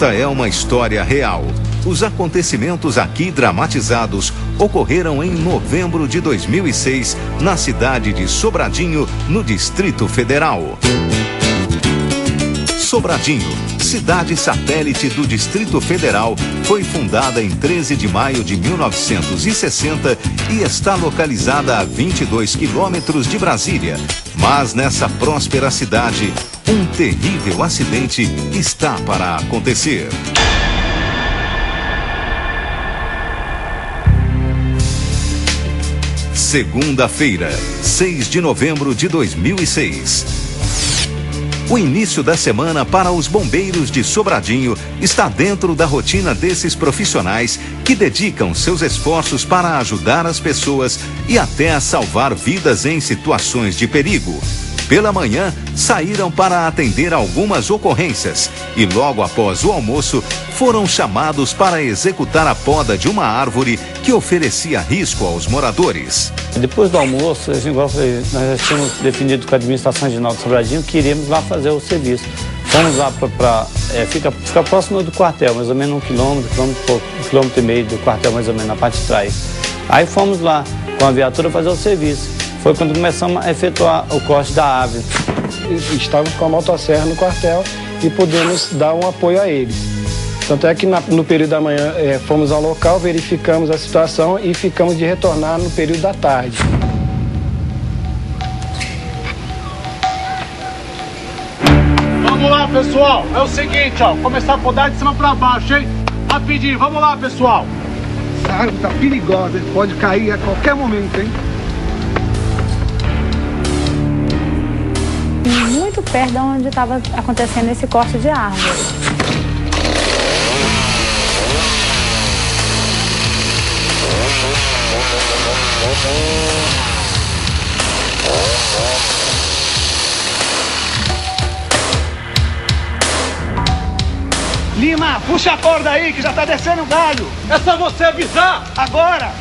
Esta é uma história real. Os acontecimentos aqui dramatizados ocorreram em novembro de 2006, na cidade de Sobradinho, no Distrito Federal. Sobradinho, cidade satélite do Distrito Federal, foi fundada em 13 de maio de 1960 e está localizada a 22 quilômetros de Brasília. Mas nessa próspera cidade, um terrível acidente está para acontecer. Segunda-feira, 6 de novembro de 2006. O início da semana para os bombeiros de Sobradinho está dentro da rotina desses profissionais que dedicam seus esforços para ajudar as pessoas e até a salvar vidas em situações de perigo. Pela manhã, saíram para atender algumas ocorrências e logo após o almoço, foram chamados para executar a poda de uma árvore que oferecia risco aos moradores. Depois do almoço, nós já tínhamos definido com a administração regional de Sobradinho que iríamos lá fazer o serviço. Fomos lá fica próximo do quartel, mais ou menos 1 quilômetro e meio do quartel, mais ou menos, na parte de trás. Aí fomos lá com a viatura fazer o serviço. Foi quando começamos a efetuar o corte da árvore. Estávamos com a motosserra no quartel e pudemos dar um apoio a eles. Tanto é que no período da manhã fomos ao local, verificamos a situação e ficamos de retornar no período da tarde. Vamos lá, pessoal. É o seguinte, ó. Começar a podar de cima pra baixo, hein? Rapidinho. Vamos lá, pessoal. Essa árvore tá perigosa, hein? Pode cair a qualquer momento, hein? Muito perto de onde estava acontecendo esse corte de árvore. Lima, puxa a corda aí que já tá descendo o galho. É só você avisar. Agora.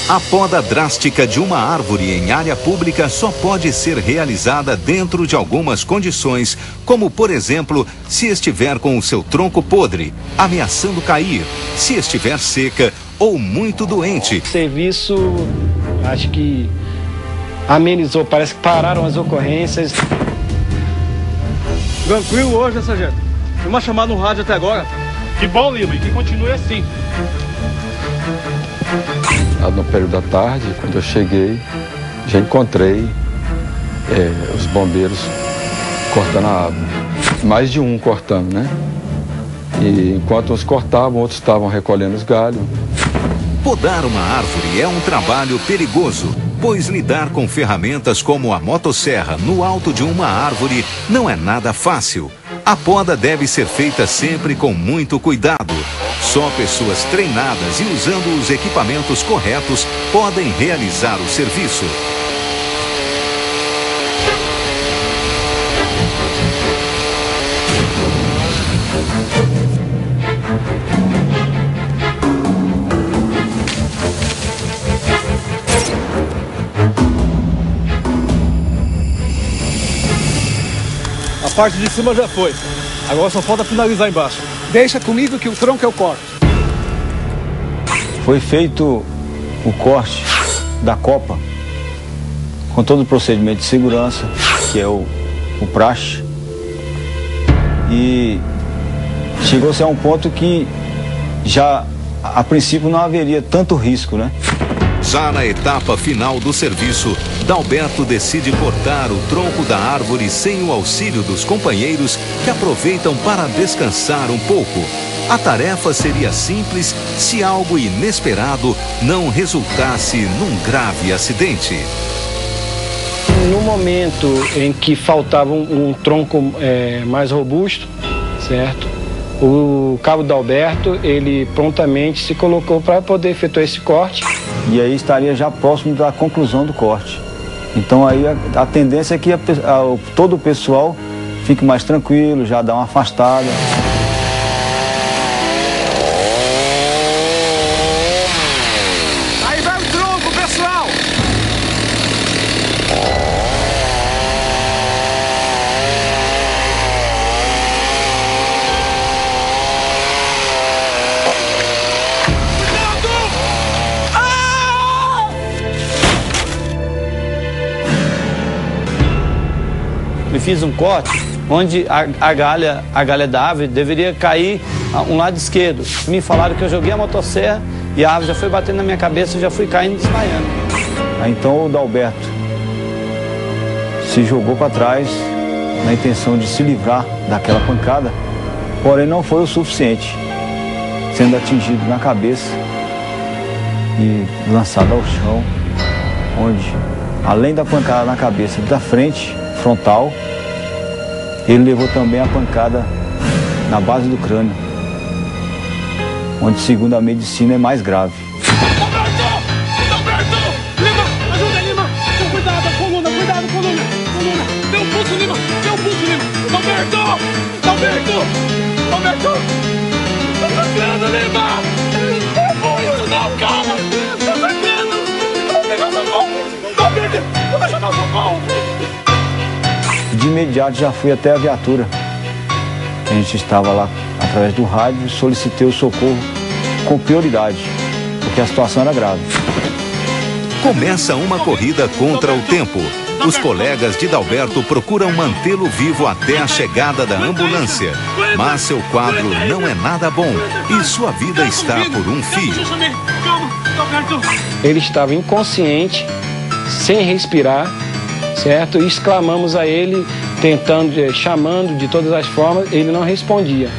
A poda drástica de uma árvore em área pública só pode ser realizada dentro de algumas condições, como, por exemplo, se estiver com o seu tronco podre, ameaçando cair, se estiver seca ou muito doente. O serviço, acho que amenizou, parece que pararam as ocorrências. Tranquilo hoje, né, sargento? Uma chamada no rádio até agora. Que bom, Lima, e que continue assim. No período da tarde, quando eu cheguei, já encontrei os bombeiros cortando a árvore. Mais de um cortando, né? E enquanto uns cortavam, outros estavam recolhendo os galhos. Podar uma árvore é um trabalho perigoso, pois lidar com ferramentas como a motosserra no alto de uma árvore não é nada fácil. A poda deve ser feita sempre com muito cuidado. Só pessoas treinadas e usando os equipamentos corretos podem realizar o serviço. A parte de cima já foi. Agora só falta finalizar embaixo. Deixa comigo que o tronco eu corto. Foi feito o corte da copa com todo o procedimento de segurança, que é o praxe. E chegou-se a um ponto que já, a princípio, não haveria tanto risco, né? Já na etapa final do serviço, Dalberto decide cortar o tronco da árvore sem o auxílio dos companheiros que aproveitam para descansar um pouco. A tarefa seria simples se algo inesperado não resultasse num grave acidente. No momento em que faltava um tronco mais robusto, certo? O cabo Dalberto, ele prontamente se colocou para poder efetuar esse corte. E aí estaria já próximo da conclusão do corte. Então aí a tendência é que todo o pessoal fique mais tranquilo, já dá uma afastada. Aí vai o tronco, pessoal! me fiz um corte onde a galha da árvore deveria cair um lado esquerdo. Me falaram que eu joguei a motosserra e a árvore já foi batendo na minha cabeça e já fui caindo e desmaiando. Aí então o Dalberto se jogou para trás na intenção de se livrar daquela pancada, porém não foi o suficiente, sendo atingido na cabeça e lançado ao chão, onde, além da pancada na cabeça da frente, frontal, ele levou também a pancada na base do crânio, onde, segundo a medicina, é mais grave. Dalberto! Lima! Ajuda, Lima! Cuidado, coluna! Deu um pulso, Lima! Dalberto! Tá sangrando, Lima! Não, calma! Tá sangrando! Vou pegar meu pão! Dalberto! Vou chamar o socorro! De imediato já fui até a viatura. A gente estava lá através do rádio e solicitei o socorro com prioridade, porque a situação era grave. Começa uma corrida contra o tempo. Os colegas de Dalberto procuram mantê-lo vivo até a chegada da ambulância. Mas seu quadro não é nada bom e sua vida está por um fio. Ele estava inconsciente, sem respirar, certo? E exclamamos a ele, chamando de todas as formas, ele não respondia.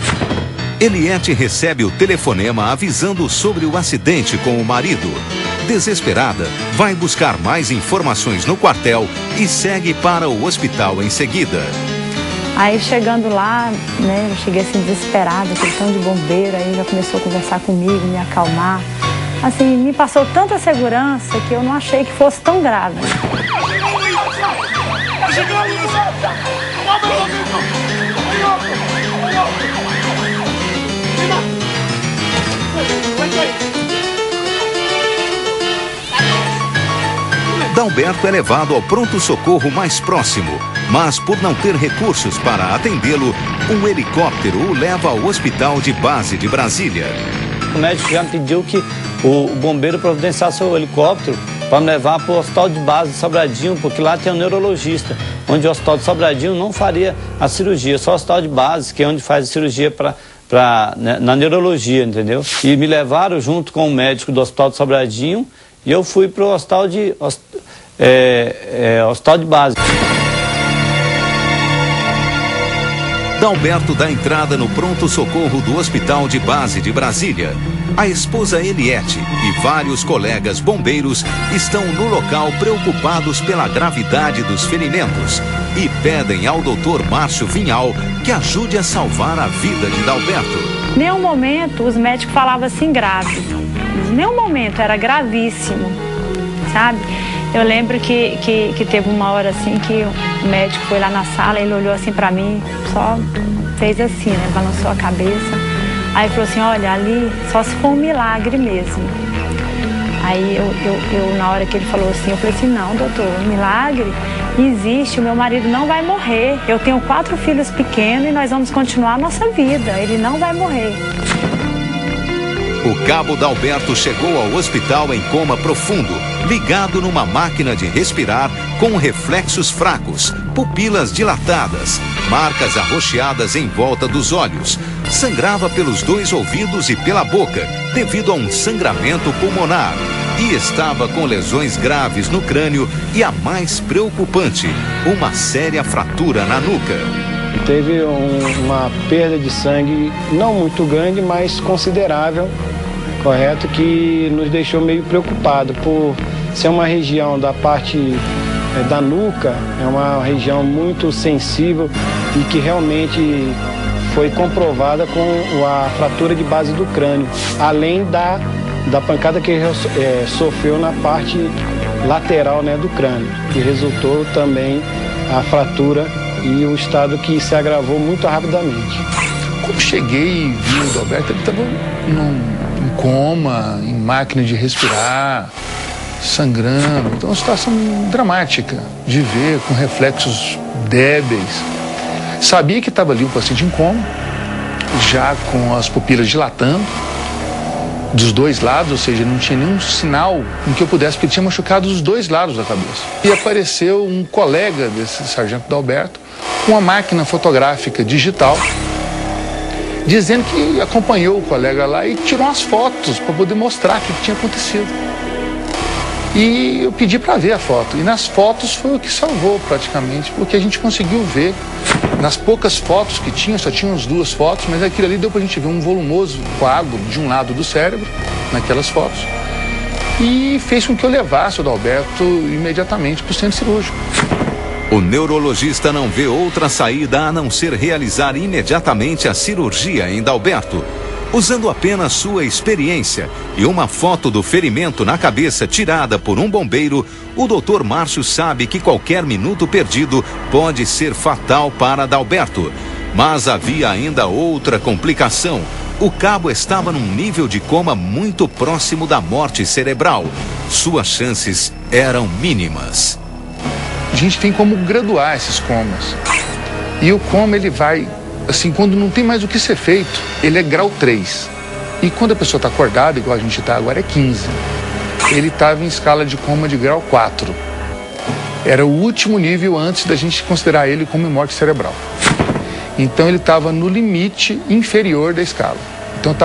Eliette recebe o telefonema avisando sobre o acidente com o marido. Desesperada, vai buscar mais informações no quartel e segue para o hospital em seguida. Aí chegando lá, né, eu cheguei assim desesperada, aquele tanto de bombeiro, aí já começou a conversar comigo, me acalmar. Assim, me passou tanta segurança que eu não achei que fosse tão grave. Dalberto é levado ao pronto-socorro mais próximo, mas por não ter recursos para atendê-lo, um helicóptero o leva ao hospital de base de Brasília. O médico já me pediu que o bombeiro providenciasse o helicóptero para me levar para o hospital de base de Sobradinho, porque lá tem um neurologista, onde o hospital de Sobradinho não faria a cirurgia, só o hospital de base, que é onde faz a cirurgia na neurologia, entendeu? E me levaram junto com o médico do hospital de Sobradinho e eu fui para o hospital de base. Dalberto dá entrada no pronto-socorro do Hospital de Base de Brasília. A esposa Eliette e vários colegas bombeiros estão no local preocupados pela gravidade dos ferimentos e pedem ao Dr. Márcio Vinhal que ajude a salvar a vida de Dalberto. Em nenhum momento os médicos falavam assim grave. Em nenhum momento era gravíssimo, sabe? Eu lembro que teve uma hora assim que o médico foi lá na sala, ele olhou assim pra mim, só fez assim, né? Balançou a cabeça. Aí falou assim, olha, ali só se for um milagre mesmo. Aí eu na hora que ele falou assim, eu falei assim, não, doutor, um milagre existe, o meu marido não vai morrer. Eu tenho 4 filhos pequenos e nós vamos continuar a nossa vida, ele não vai morrer. O cabo Dalberto chegou ao hospital em coma profundo, ligado numa máquina de respirar com reflexos fracos, pupilas dilatadas, marcas arroxeadas em volta dos olhos. Sangrava pelos 2 ouvidos e pela boca, devido a um sangramento pulmonar. E estava com lesões graves no crânio e a mais preocupante, uma séria fratura na nuca. Teve uma perda de sangue não muito grande, mas considerável, correto, que nos deixou meio preocupado por ser uma região da parte da nuca, é uma região muito sensível e que realmente foi comprovada com a fratura de base do crânio, além da pancada que ele sofreu na parte lateral, né, do crânio, que resultou também a fratura e o estado que se agravou muito rapidamente. Quando cheguei e vi o Dalberto, ele estava em coma, em máquina de respirar, sangrando. Então, uma situação dramática de ver, com reflexos débeis. Sabia que estava ali um paciente em coma, já com as pupilas dilatando, dos dois lados, ou seja, não tinha nenhum sinal em que eu pudesse, porque ele tinha machucado os dois lados da cabeça. E apareceu um colega desse sargento Dalberto com uma máquina fotográfica digital, dizendo que acompanhou o colega lá e tirou umas fotos para poder mostrar o que tinha acontecido. E eu pedi para ver a foto. E nas fotos foi o que salvou praticamente, porque a gente conseguiu ver, nas poucas fotos que tinha, só tinha as 2 fotos, mas aquilo ali deu para a gente ver um volumoso coágulo de um lado do cérebro, naquelas fotos, e fez com que eu levasse o Dalberto imediatamente para o centro cirúrgico. O neurologista não vê outra saída a não ser realizar imediatamente a cirurgia em Dalberto. Usando apenas sua experiência e uma foto do ferimento na cabeça tirada por um bombeiro, o Dr. Márcio sabe que qualquer minuto perdido pode ser fatal para Dalberto. Mas havia ainda outra complicação. O cabo estava num nível de coma muito próximo da morte cerebral. Suas chances eram mínimas. A gente tem como graduar esses comas. E o coma, ele vai, assim, quando não tem mais o que ser feito, ele é grau 3. E quando a pessoa está acordada, igual a gente está agora, é 15. Ele estava em escala de coma de grau 4. Era o último nível antes da gente considerar ele como morte cerebral. Então ele estava no limite inferior da escala. Então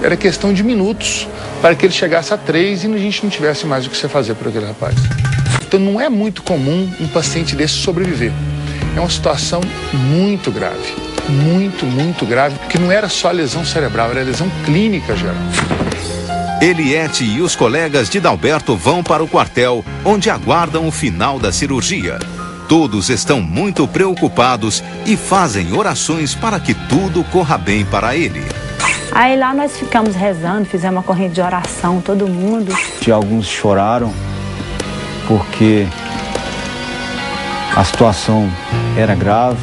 era questão de minutos para que ele chegasse a 3 e a gente não tivesse mais o que fazer por aquele rapaz. Então não é muito comum um paciente desse sobreviver. É uma situação muito grave, muito grave, porque não era só lesão cerebral, era lesão clínica geral. Eliette e os colegas de Dalberto vão para o quartel, onde aguardam o final da cirurgia. Todos estão muito preocupados e fazem orações para que tudo corra bem para ele. Aí lá nós ficamos rezando, fizemos uma corrente de oração, todo mundo. E alguns choraram porque a situação era grave.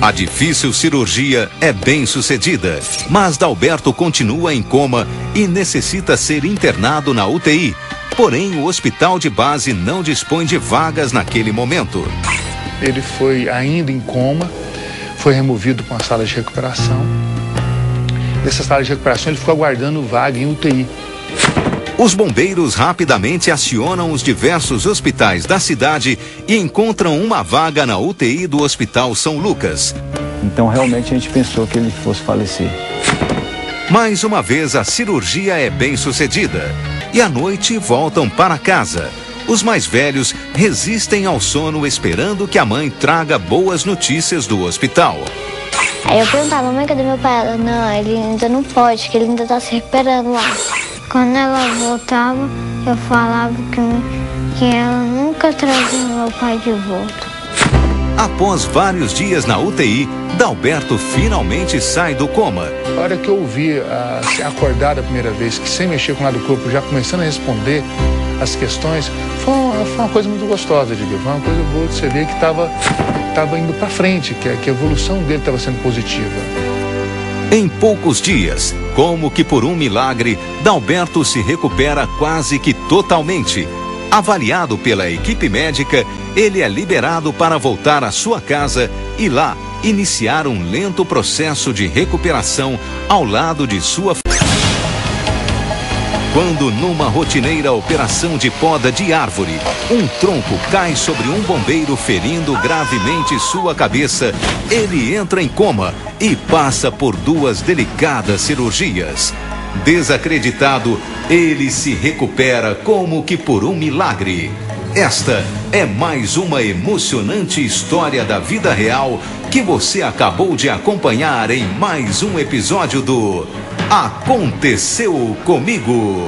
A difícil cirurgia é bem sucedida, mas Dalberto continua em coma e necessita ser internado na UTI. Porém, o hospital de base não dispõe de vagas naquele momento. Ele foi ainda em coma, foi removido para uma sala de recuperação. Nessa sala de recuperação ele ficou aguardando vaga em UTI. Os bombeiros rapidamente acionam os diversos hospitais da cidade e encontram uma vaga na UTI do Hospital São Lucas. Então realmente a gente pensou que ele fosse falecer. Mais uma vez a cirurgia é bem sucedida e à noite voltam para casa. Os mais velhos resistem ao sono esperando que a mãe traga boas notícias do hospital. Aí eu perguntava, mãe, cadê meu pai? Ela, não, ele ainda não pode, que ele ainda está se recuperando lá. Quando ela voltava, eu falava que ela nunca trazia meu pai de volta. Após vários dias na UTI, Dalberto finalmente sai do coma. A hora que eu ouvi acordar da primeira vez, que sem mexer com nada do corpo, já começando a responder as questões, foi uma coisa muito gostosa de ver. Foi uma coisa boa de você ver que estava indo para frente, que a evolução dele estava sendo positiva. Em poucos dias, como que por um milagre, Dalberto se recupera quase que totalmente. Avaliado pela equipe médica, ele é liberado para voltar à sua casa e lá iniciar um lento processo de recuperação ao lado de sua família. Quando numa rotineira operação de poda de árvore, um tronco cai sobre um bombeiro ferindo gravemente sua cabeça, ele entra em coma e passa por 2 delicadas cirurgias. Desacreditado, ele se recupera como que por um milagre. Esta é mais uma emocionante história da vida real que você acabou de acompanhar em mais um episódio do Aconteceu Comigo.